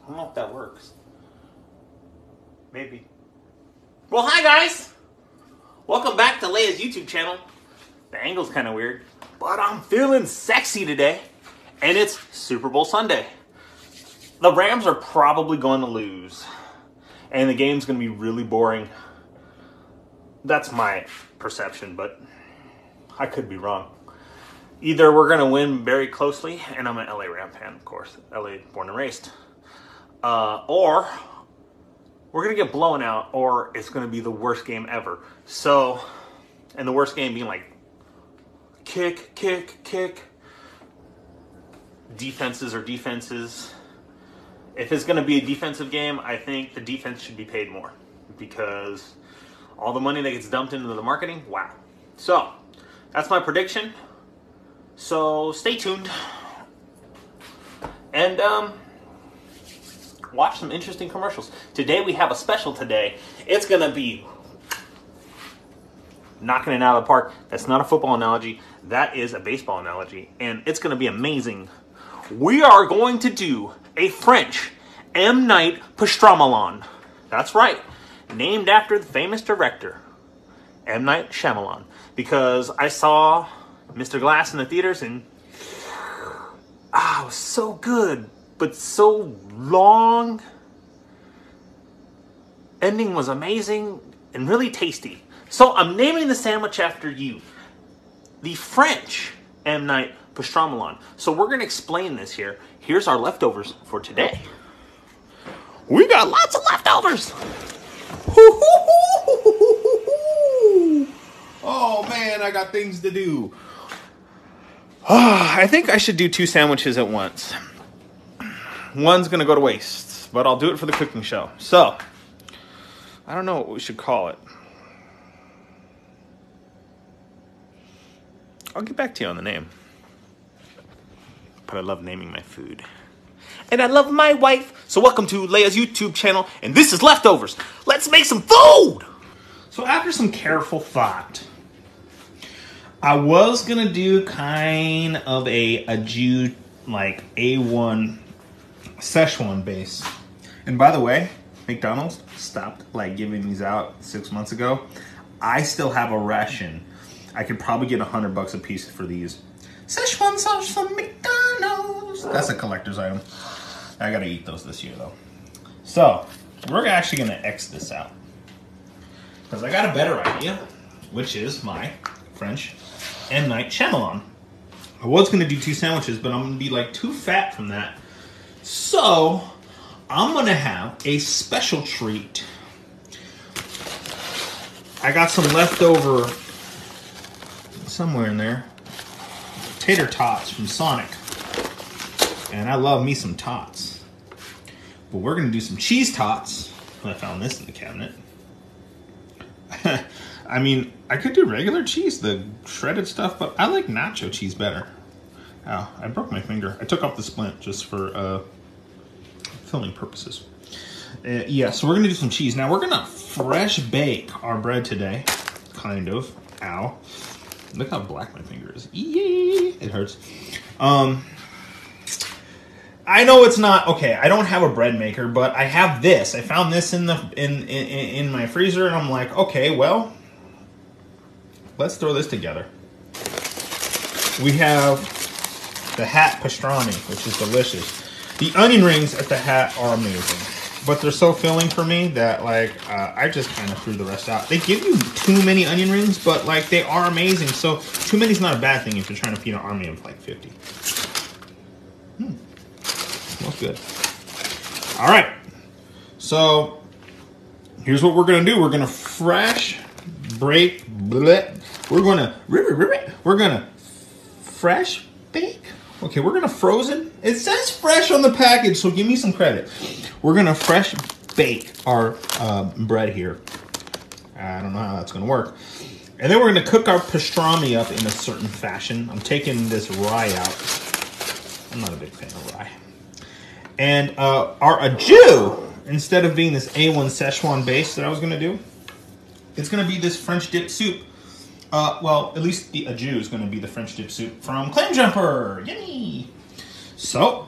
I don't know if that works. Maybe. Well, hi guys! Welcome back to Leia's YouTube channel. The angle's kind of weird, but I'm feeling sexy today. And it's Super Bowl Sunday. The Rams are probably going to lose. And the game's going to be really boring. That's my perception, but I could be wrong. Either we're going to win very closely, and I'm an LA Ram fan, of course. LA born and raised. Or we're going to get blown out, or it's going to be the worst game ever. So, and the worst game being like kick, kick, kick. Defenses are defenses. If it's going to be a defensive game, I think the defense should be paid more. Because all the money that gets dumped into the marketing, wow. So, that's my prediction. So, stay tuned. And, watch some interesting commercials. Today we have a special today. It's going to be knocking it out of the park. That's not a football analogy. That is a baseball analogy. And it's going to be amazing. We are going to do a French M. Night Shyamalan. That's right. Named after the famous director, M. Night Shyamalan. Because I saw Mr. Glass in the theaters and it was so good. But so long. Ending was amazing and really tasty. So I'm naming the sandwich after you. The French M. Night Shyamalan. So we're going to explain this here. Here's our leftovers for today. We got lots of leftovers. Oh man, I got things to do. I think I should do 2 sandwiches at once. One's going to go to waste, but I'll do it for the cooking show. So, I don't know what we should call it. I'll get back to you on the name. But I love naming my food. And I love my wife. So welcome to Leia's YouTube channel, and this is Leftovers. Let's make some food! So after some careful thought, I was going to do kind of a Jew, like A1 Szechuan base. And by the way, McDonald's stopped like giving these out 6 months ago. I still have a ration. I could probably get $100 a piece for these. Szechuan sauce from McDonald's. That's a collector's item. I gotta eat those this year though. So, we're actually gonna X this out. Because I got a better idea, which is my French M. Night Shyamalan. I was gonna do 2 sandwiches, but I'm gonna be like too fat from that. So, I'm going to have a special treat. I got some leftover, somewhere in there, tater tots from Sonic. And I love me some tots. But we're going to do some cheese tots. I found this in the cabinet. I mean, I could do regular cheese, the shredded stuff, but I like nacho cheese better. Ow, I broke my finger. I took off the splint just for filming purposes. Yeah, so we're going to do some cheese. Now, we're going to fresh bake our bread today. Kind of. Ow. Look how black my finger is. Yay! It hurts. I know it's not... Okay, I don't have a bread maker, but I have this. I found this in my freezer, and I'm like, okay, well, let's throw this together. We have the hat pastrami, which is delicious. The onion rings at the hat are amazing, but they're so filling for me that like I just kind of threw the rest out. They give you too many onion rings, but like they are amazing. So too many is not a bad thing if you're trying to feed an army of like 50. Smells good. All right, so here's what we're gonna do. We're gonna fresh break. Bleh. We're gonna fresh bake. Okay, we're gonna frozen. It says fresh on the package, so give me some credit. We're gonna fresh bake our bread here. I don't know how that's gonna work. And then we're gonna cook our pastrami up in a certain fashion. I'm taking this rye out. I'm not a big fan of rye. And our ajou, instead of being this A1 Szechuan base that I was gonna do, it's gonna be this French dip soup. Well, at least the ajou is going to be the French dip soup from Clam Jumper. Yummy! So,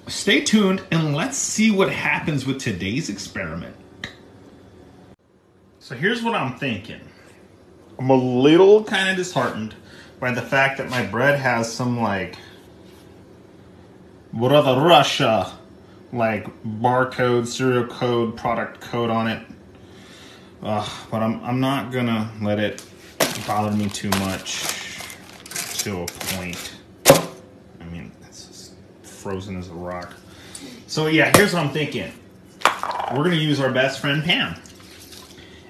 stay tuned and let's see what happens with today's experiment. So here's what I'm thinking. I'm a little kind of disheartened by the fact that my bread has some like Brother Russia like barcode, serial code, product code on it. But I'm not gonna let it bother me too much to a point. I mean, it's just frozen as a rock. So yeah, here's what I'm thinking. We're gonna use our best friend Pam.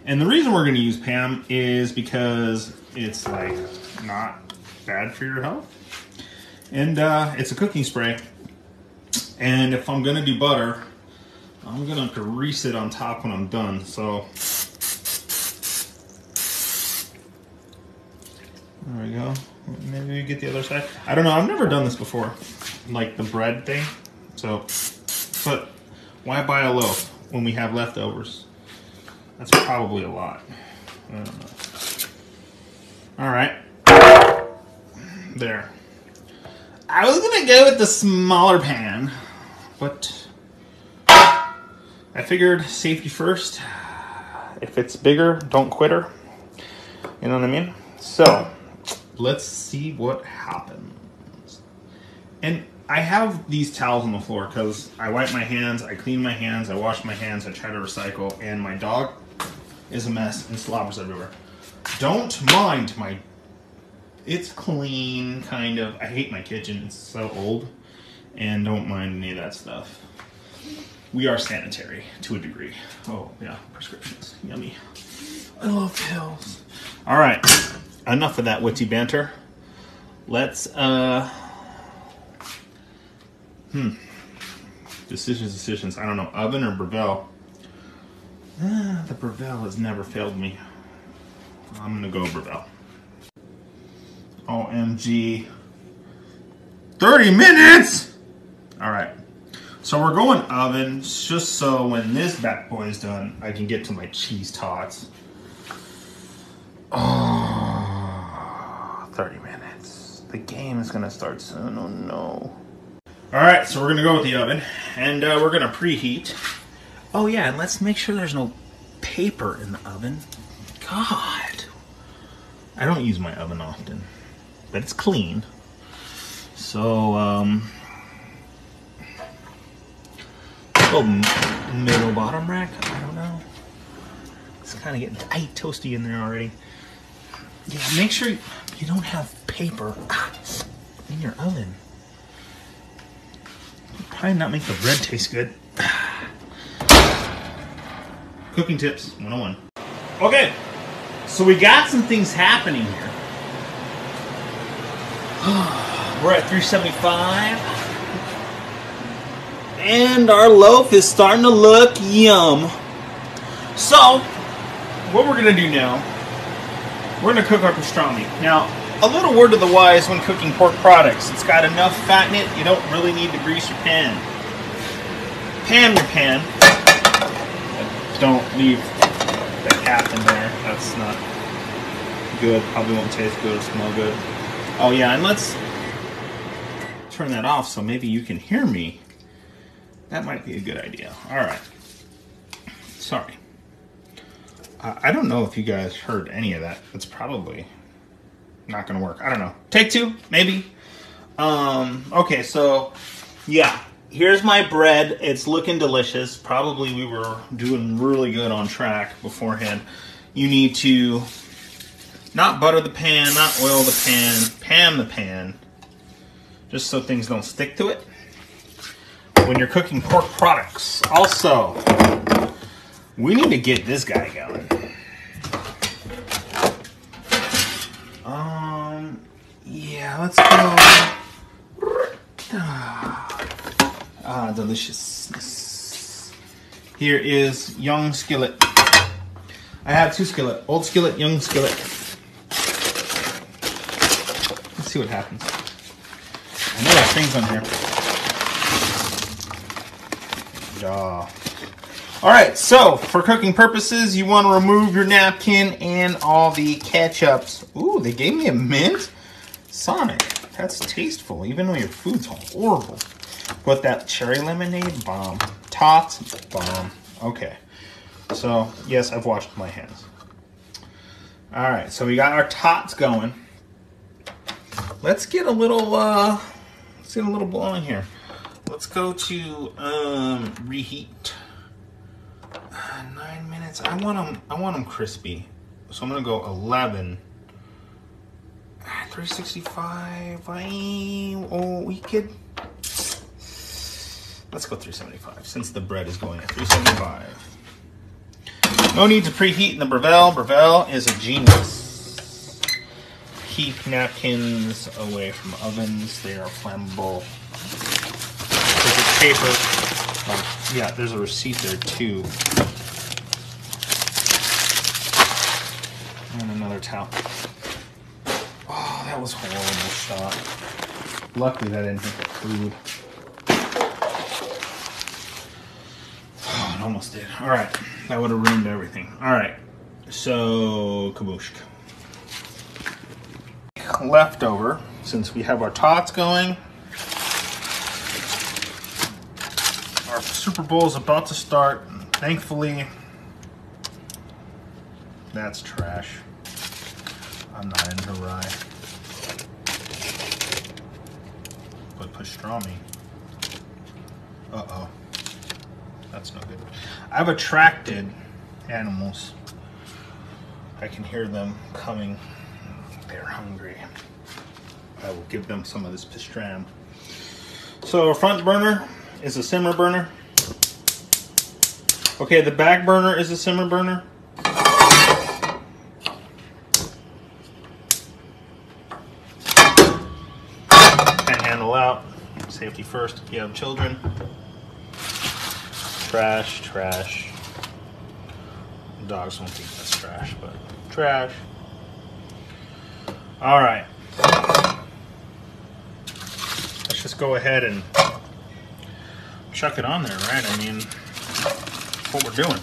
And the reason we're gonna use Pam is because it's like not bad for your health. And it's a cooking spray. And if I'm gonna do butter, I'm gonna grease it on top when I'm done. So there we go. Maybe we get the other side. I don't know. I've never done this before, like the bread thing. So, but why buy a loaf when we have leftovers? That's probably a lot. I don't know. All right. There. I was gonna go with the smaller pan, but I figured safety first. If it's bigger, don't quit her. You know what I mean? So let's see what happens. And I have these towels on the floor because I wipe my hands, I clean my hands, I wash my hands, I try to recycle, and my dog is a mess and slobbers everywhere. Don't mind my... It's clean, kind of. I hate my kitchen. It's so old. And don't mind any of that stuff. We are sanitary to a degree. Oh, yeah. Prescriptions. Yummy. I love pills. All right. Enough of that witty banter. Let's, Decisions. I don't know. Oven or Breville? The Breville has never failed me. I'm going to go Breville. OMG. 30 minutes! Alright. So we're going oven just so when this bad boy is done, I can get to my cheese tots. Oh, 30 minutes. The game is going to start soon. Oh no. Alright, so we're going to go with the oven. And we're going to preheat. Oh yeah, and let's make sure there's no paper in the oven. God. I don't use my oven often. But it's clean. So, middle bottom rack, I don't know. It's kind of getting toasty in there already. Yeah, make sure you don't have paper in your oven. It'll probably not make the bread taste good. Cooking tips 101. Okay, so we got some things happening here. We're at 375. And our loaf is starting to look yum. So, what we're going to do now, we're going to cook our pastrami. Now, a little word to the wise when cooking pork products. It's got enough fat in it, you don't really need to grease your pan. Pan your pan. Don't leave the cap in there. That's not good. Probably won't taste good or smell good. Oh yeah, and let's turn that off so maybe you can hear me. That might be a good idea. All right. Sorry. I don't know if you guys heard any of that. It's probably not going to work. I don't know. Take two, maybe. Okay, so yeah. Here's my bread. It's looking delicious. Probably we were doing really good on track beforehand. You need to not butter the pan, not oil the pan, pan the pan, just so things don't stick to it when you're cooking pork products. Also, we need to get this guy going. Yeah, let's go. Deliciousness. Here is young skillet. I have two skillet. Old skillet, young skillet. Let's see what happens. I know there's things on here. Yeah. Alright, so for cooking purposes, you want to remove your napkin and all the ketchups. Ooh, they gave me a mint? Sonic, that's tasteful, even though your food's horrible. But that cherry lemonade, bomb. Tots, bomb. Okay. So, yes, I've washed my hands. All right, so we got our tots going. Let's get a little blowing here. Let's go to reheat. 9 minutes. I want them crispy. So I'm gonna go 11. 365. We could. Let's go 375 since the bread is going at 375. No need to preheat in the Breville. Breville is a genius. Keep napkins away from ovens. They are flammable. There's a paper. Yeah, there's a receipt there too. And another towel. Oh, that was a horrible shot. Luckily that didn't hit the food. Oh, it almost did. All right, that would have ruined everything. All right, so kabushk. Leftover, since we have our tots going. Our Super Bowl is about to start. Thankfully, that's trash. I'm not into rye. But pastrami. Uh-oh. That's no good. I've attracted animals. I can hear them coming. They're hungry. I will give them some of this pastrami. So our front burner is a simmer burner. Okay, the back burner is a simmer burner. Handle out. Safety first if you have children. Trash, trash. Dogs won't think that's trash, but trash. All right. Let's just go ahead and chuck it on there, right? I mean, that's what we're doing.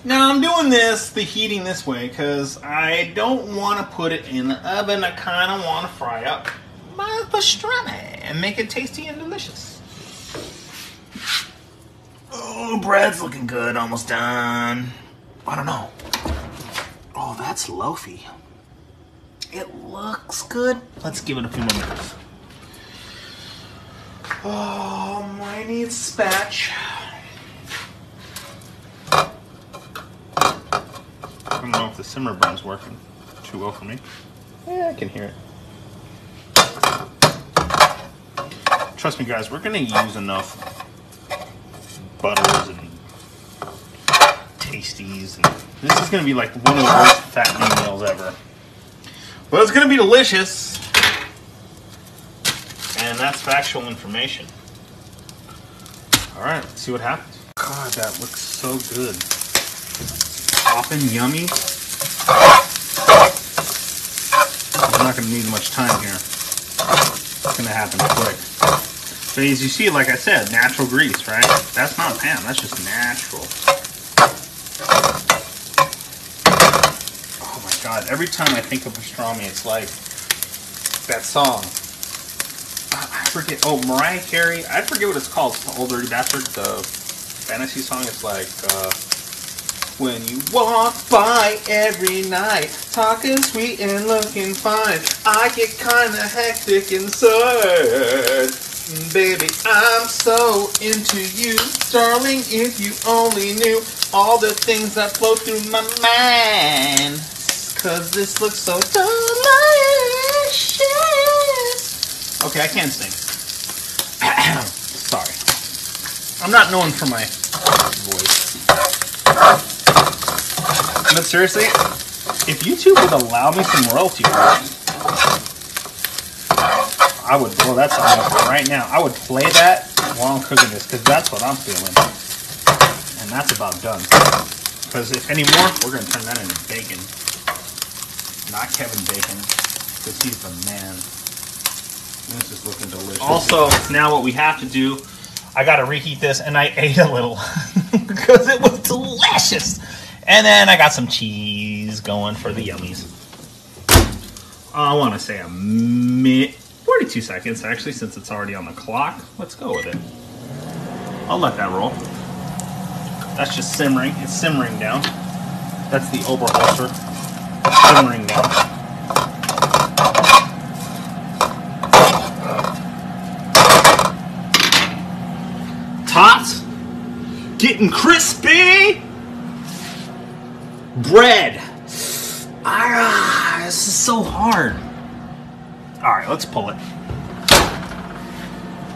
Now I'm doing the heating this way, because I don't want to put it in the oven. I kind of want to fry up my pastrami and make it tasty and delicious. Oh, bread's looking good, almost done. I don't know. Oh, that's loafy. It looks good. Let's give it a few more minutes. Oh, mine needs spatch. I don't know if the simmer burn's working too well for me. Yeah, I can hear it. Trust me, guys, we're gonna use enough butters and tasties, and this is gonna be like one of the worst fattening meals ever. But it's gonna be delicious, and that's factual information. All right, let's see what happens. God, that looks so good. Popping, yummy. I'm not gonna need much time here. It's gonna happen quick. So as you see, like I said, natural grease, right? That's not pan, that's just natural. Oh my God, every time I think of pastrami, it's like that song. I forget, oh, Mariah Carey, I forget what it's called. It's the Old Dirty Bastard, the fantasy song. It's like, when you walk by every night, talking sweet and looking fine, I get kinda hectic inside. Baby, I'm so into you, darling, if you only knew all the things that flow through my mind, 'cause this looks so delicious. Okay, I can't sing. Sorry. I'm not known for my voice. But seriously, if YouTube would allow me some royalty free, I would blow that song up right now. I would play that while I'm cooking this, because that's what I'm feeling. And that's about done. Because if anymore, we're going to turn that into bacon. Not Kevin Bacon, because he's the man. This is looking delicious. Also, now what we have to do, I got to reheat this, and I ate a little because it was delicious. And then I got some cheese going for the yummies. I want to say a minute. We're 42 seconds, actually, since it's already on the clock. Let's go with it. I'll let that roll. That's just simmering. It's simmering down. That's the Oberholzer. Simmering down. Tots. Getting crispy. Bread. This is so hard. All right, let's pull it.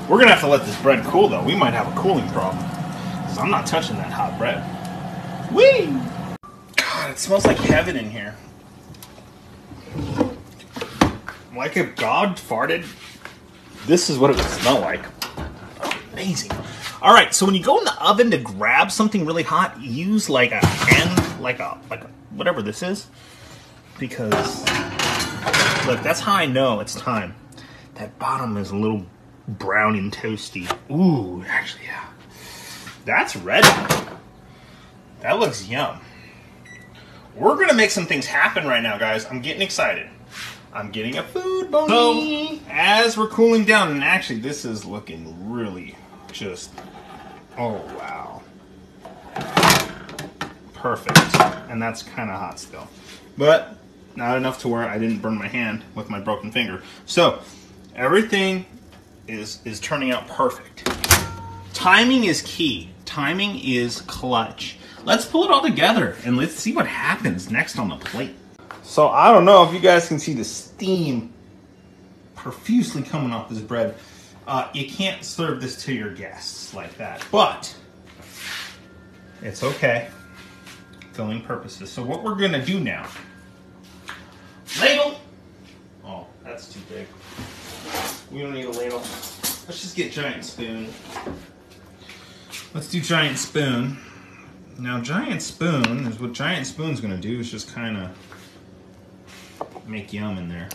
We're gonna have to let this bread cool though. We might have a cooling problem. Because I'm not touching that hot bread. Whee! God, it smells like heaven in here. Like if God farted, this is what it would smell like. Amazing. All right, so when you go in the oven to grab something really hot, use like a hand, like a whatever this is, because look, that's how I know it's time. That bottom is a little brown and toasty. Ooh, actually, yeah, that's ready. That looks yum. We're gonna make some things happen right now, guys. I'm getting excited. I'm getting a food bony. So, as we're cooling down, and actually, this is looking really just. Oh wow. Perfect. And that's kind of hot still. But not enough to where I didn't burn my hand with my broken finger. So everything is turning out perfect. Timing is key. Timing is clutch. Let's pull it all together and let's see what happens next on the plate. So I don't know if you guys can see the steam profusely coming off this bread. You can't serve this to your guests like that, but it's okay. Filling purposes. So what we're gonna do now, ladle. Oh, that's too big. We don't need a ladle. Let's just get giant spoon. Let's do giant spoon. Now giant spoon is what giant spoon's gonna do is just kind of make yum in there.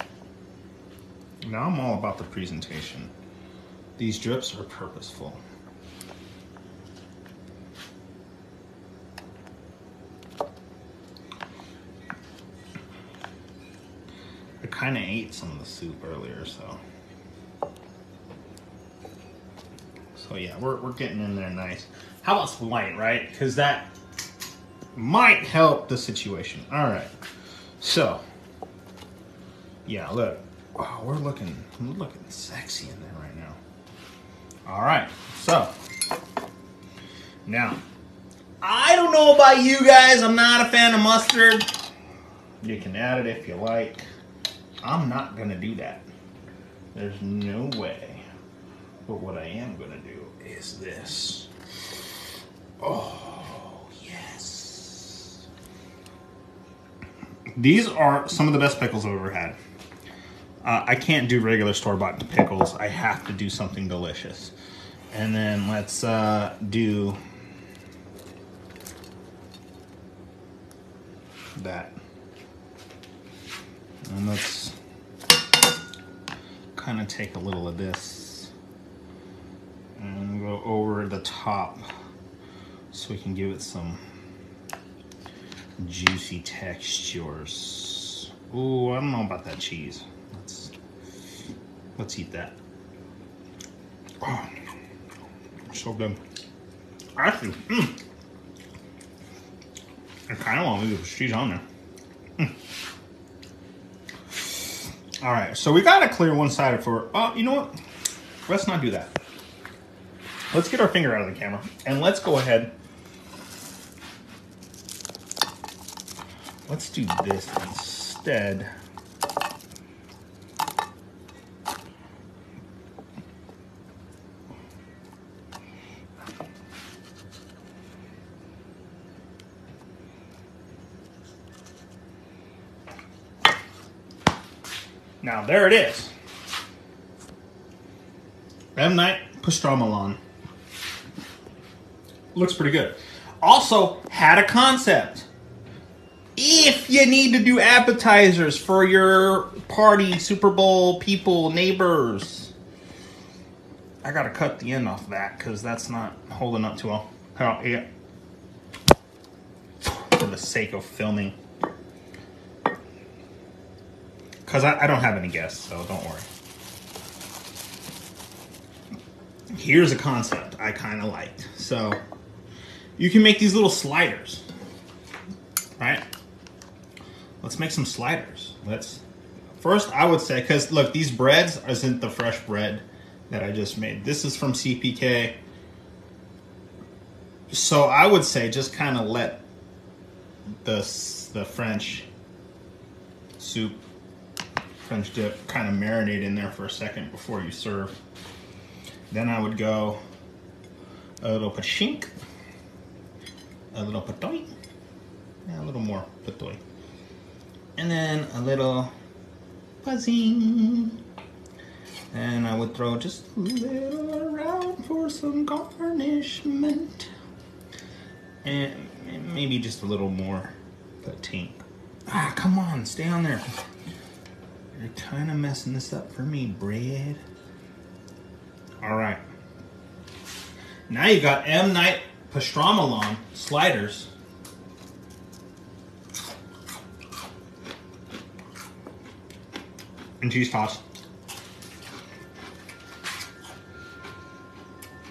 Now I'm all about the presentation. These drips are purposeful. I kind of ate some of the soup earlier, so yeah, we're getting in there nice. How about some light, right? Because that might help the situation. All right, so yeah, look, oh, we're looking sexy in there right now. All right, so now I don't know about you guys. I'm not a fan of mustard. You can add it if you like. I'm not gonna do that. There's no way. But what I am gonna do is this. Oh, yes. These are some of the best pickles I've ever had. I can't do regular store-bought pickles. I have to do something delicious. And then let's do that. And let's kind of take a little of this and go over the top so we can give it some juicy textures. Ooh, I don't know about that cheese. Let's eat that. Oh, so good. Actually, I kind of want to leave the cheese on there. All right, so we gotta clear one side for, oh, you know what? Let's not do that. Let's get our finger out of the camera and let's go ahead. Let's do this instead. Now, there it is. M. Night Shyamalan. Looks pretty good. Also, had a concept. If you need to do appetizers for your party, Super Bowl people, neighbors, I gotta cut the end off of that because that's not holding up too well. Oh, yeah. For the sake of filming. Because I don't have any guests, so don't worry. here's a concept I kind of liked. So you can make these little sliders, right? Let's make some sliders. First I would say, because look, these breads isn't the fresh bread that I just made. This is from CPK. So I would say just kind of let the French soup, French dip kind of marinate in there for a second before you serve. Then I would go a little pachink, a little patoy, a little more patoy, and then a little buzzing. And I would throw just a little around for some garnishment. And maybe just a little more patink. Ah, come on, stay on there. You're kind of messing this up for me, bread. All right. Now you got M. Night Pastramalan sliders. And cheese toss.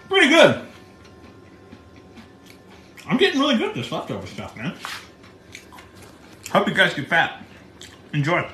Pretty good. I'm getting really good at this leftover stuff, man. Hope you guys get fat. Enjoy.